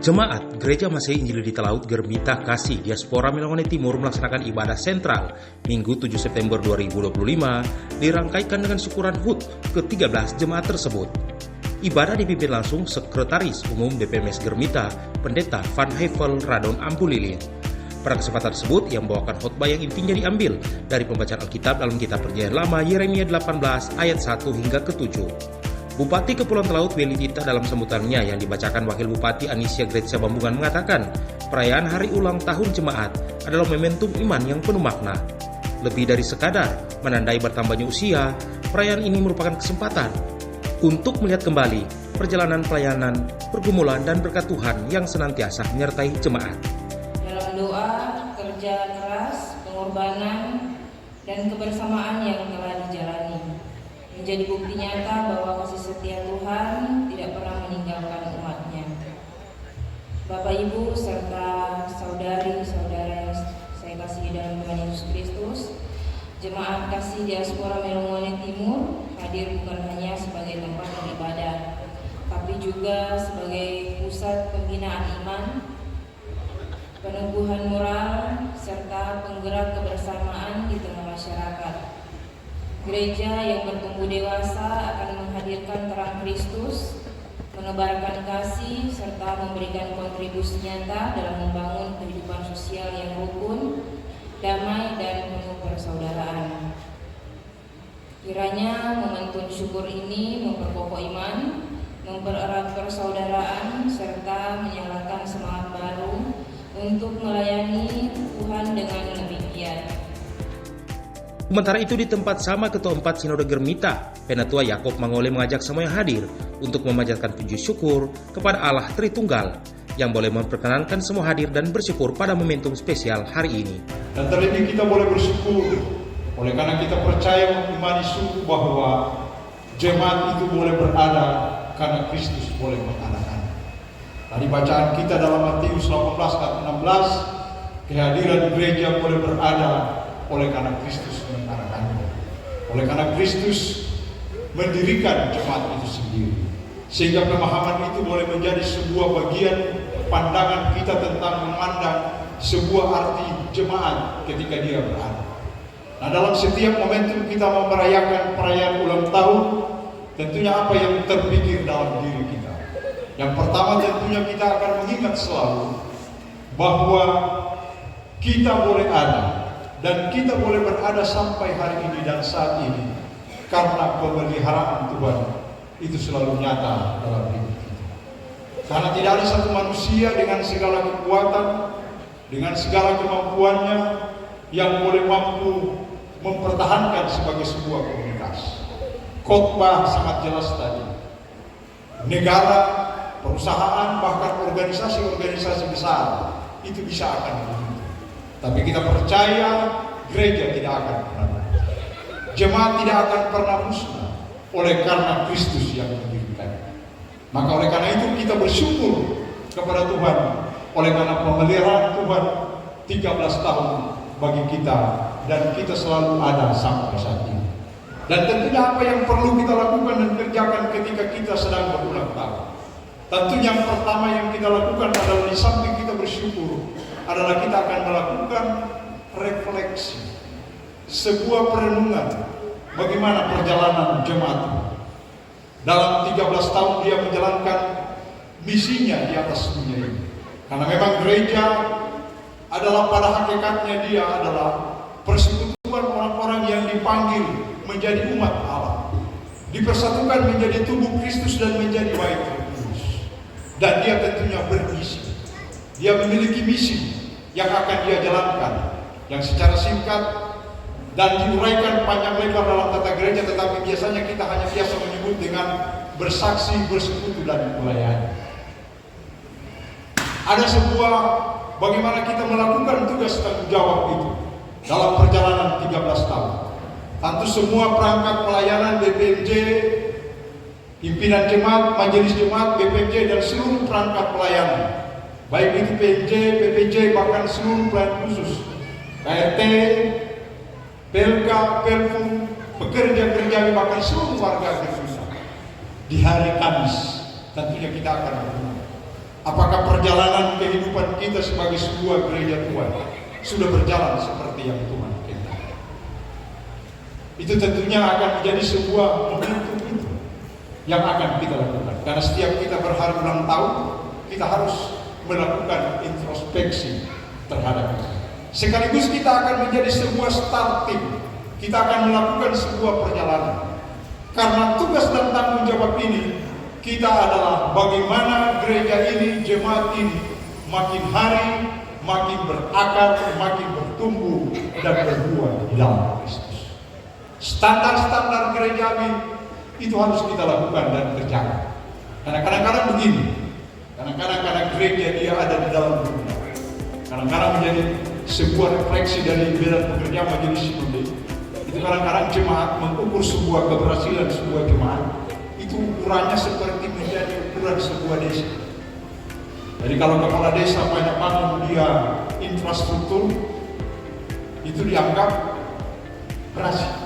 Jemaat Gereja Masehi Injil di Talaut Germita Kasih Diaspora Melongone Timur melaksanakan ibadah sentral Minggu 7 September 2025 dirangkaikan dengan syukuran HUT ke-13 jemaat tersebut. Ibadah dipimpin langsung Sekretaris Umum BPMS Germita, Pendeta Van Hevel Radon Ampulilin. Pada kesempatan tersebut, yang membawakan khotbah yang intinya diambil dari pembacaan Alkitab dalam Kitab Perjanjian Lama Yeremia 18 ayat 1 hingga ke-7. Bupati Kepulauan Talaut Willy Tita dalam sambutannya yang dibacakan Wakil Bupati Anisya Gretsia Bambungan mengatakan, perayaan hari ulang tahun jemaat adalah momentum iman yang penuh makna. Lebih dari sekadar menandai bertambahnya usia, perayaan ini merupakan kesempatan untuk melihat kembali perjalanan pelayanan, pergumulan dan berkat Tuhan yang senantiasa menyertai jemaat. Dalam doa, kerja keras, pengorbanan, dan kebersamaan yang telah dijalani menjadi bukti nyata bahwa kasih setia Tuhan tidak pernah meninggalkan umatnya. Bapak Ibu serta saudari-saudara yang saya kasihi dalam Tuhan Yesus Kristus, Jemaat Kasih Diaspora Melongone Timur hadir bukan hanya sebagai tempat beribadah, tapi juga sebagai pusat pembinaan iman, peneguhan moral, serta penggerak kebersamaan di tengah masyarakat. Gereja yang bertumbuh dewasa akan menghadirkan terang Kristus, menebarkan kasih, serta memberikan kontribusi nyata dalam membangun kehidupan sosial yang rukun, damai, dan penuh persaudaraan. Kiranya momentum syukur ini memperkokoh iman, mempererat persaudaraan, serta menyalakan semangat baru untuk melayani Tuhan dengan lebih giat. Sementara itu di tempat sama Ketua 4 Sinode Germita, Penatua Yakob Mangole mengajak semua yang hadir untuk memanjatkan puji syukur kepada Allah Tritunggal yang boleh memperkenankan semua hadir dan bersyukur pada momentum spesial hari ini. Dan terlebih kita boleh bersyukur oleh karena kita percaya mengimani sungguh bahwa jemaat itu boleh berada karena Kristus boleh mengadakan. Tadi bacaan kita dalam Matius 18 ayat 16, kehadiran gereja boleh berada oleh karena Kristus mengadakannya. Oleh karena Kristus mendirikan jemaat itu sendiri. Sehingga pemahaman itu boleh menjadi sebuah bagian pandangan kita tentang memandang sebuah arti jemaat ketika dia berada. Nah, dalam setiap momentum kita merayakan perayaan ulang tahun, tentunya apa yang terpikir dalam diri kita? Yang pertama tentunya kita akan mengingat selalu bahwa kita boleh ada dan kita boleh berada sampai hari ini dan saat ini karena pemeliharaan Tuhan itu selalu nyata dalam hidup kita. Karena tidak ada satu manusia dengan segala kekuatan, dengan segala kemampuannya yang boleh mampu mempertahankan sebagai sebuah komunitas. Khotbah sangat jelas tadi. Negara, perusahaan, bahkan organisasi-organisasi besar itu bisa akan begitu. Tapi kita percaya gereja tidak akan pernah mati. Jemaat tidak akan pernah musnah oleh karena Kristus yang mendirikan. Maka oleh karena itu kita bersyukur kepada Tuhan oleh karena pemeliharaan Tuhan 13 tahun bagi kita dan kita selalu ada sampai saat ini. Dan tentunya apa yang perlu kita lakukan dan kerjakan ketika kita sedang berulang tahun. Tentunya yang pertama yang kita lakukan adalah di samping kita bersyukur adalah kita akan melakukan refleksi, sebuah perenungan bagaimana perjalanan jemaat dalam 13 tahun dia menjalankan misinya di atas dunia ini. Karena memang gereja adalah pada hakikatnya dia adalah persekutuan orang-orang yang dipanggil menjadi umat Allah, dipersatukan menjadi tubuh Kristus dan menjadi bait kudus. Dan dia tentunya bermisi. Dia memiliki misi yang akan dia jalankan, yang secara singkat dan diuraikan panjang lebar dalam tata gereja, tetapi biasanya kita hanya biasa menyebut dengan bersaksi, bersekutu, dan melayani. Ada sebuah bagaimana kita melakukan tugas tanggung jawab itu dalam perjalanan 13 tahun. Tentu semua perangkat pelayanan BPMJ, pimpinan jemaat, majelis jemaat, BPMJ, dan seluruh perangkat pelayanan, baik itu PNJ, PPJ, bahkan seluruh pelayanan khusus, KRT, PLK, PLFUM, pekerja kerja, bahkan seluruh warga Indonesia. Di hari Kamis tentunya kita akan berdoa. Apakah perjalanan kehidupan kita sebagai sebuah gereja Tuhan sudah berjalan seperti yang Tuhan kehendaki? Itu tentunya akan menjadi sebuah momentum itu yang akan kita lakukan. Karena setiap kita berharap ulang tahun, kita harus melakukan introspeksi terhadap itu. Sekaligus kita akan menjadi sebuah starting. Kita akan melakukan sebuah perjalanan. Karena tugas dan tanggung jawab ini, kita adalah bagaimana gereja ini, jemaat ini makin hari makin berakar, makin bertumbuh dan berbuah di dalam Kristus. Standar-standar gerejawi itu harus kita lakukan dan kerjakan. Karena kadang-kadang begini, kadang-kadang gereja dia ada di dalam dunia. Kadang-kadang menjadi sebuah refleksi dari bidang pekerjaan majelis sinode. Itu kadang-kadang jemaat mengukur sebuah keberhasilan sebuah jemaat. Itu ukurannya seperti menjadi ukuran sebuah desa. Jadi kalau kepala desa banyak bangun dia infrastruktur, itu dianggap berhasil.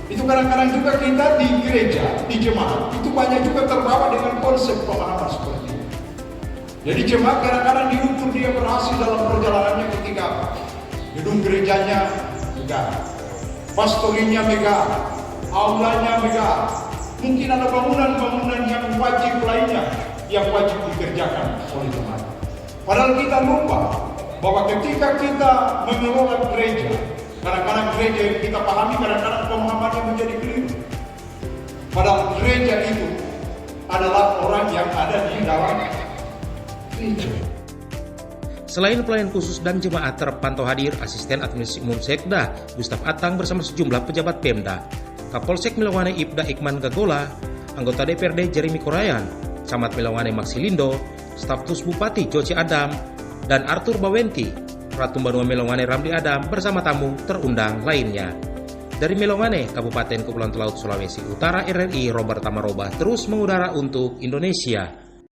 Itu kadang-kadang juga kita di gereja, di jemaat, itu banyak juga terbawa dengan konsep pemahaman seperti itu. Jadi jemaat kadang-kadang diukur dia berhasil dalam perjalanannya ketika gedung gerejanya megah, pastorinya megah, aulanya megah. Mungkin ada bangunan-bangunan yang wajib lainnya yang wajib dikerjakan oleh jemaat. Padahal kita lupa bahwa ketika kita mengelola gereja, kadang-kadang gereja yang kita pahami, kadang-kadang pemahamannya menjadi keliru. Padahal gereja itu adalah orang yang ada di dalam gereja. Selain pelayan khusus dan jemaat, terpantau hadir Asisten Administrasi Umum Sekda Gustaf Atang bersama sejumlah pejabat Pemda, Kapolsek Milongwane Ibda Ikman Gagola, anggota DPRD Jeremy Korayan, Camat Milongwane Maxilindo, Stafsus Bupati Joci Adam, dan Arthur Bawenti, Ratu Banua Milongwane Ramli Adam bersama tamu terundang lainnya. Dari Milongwane, Kabupaten Kepulauan Talaut Sulawesi Utara, RRI Robert Tamaroba terus mengudara untuk Indonesia.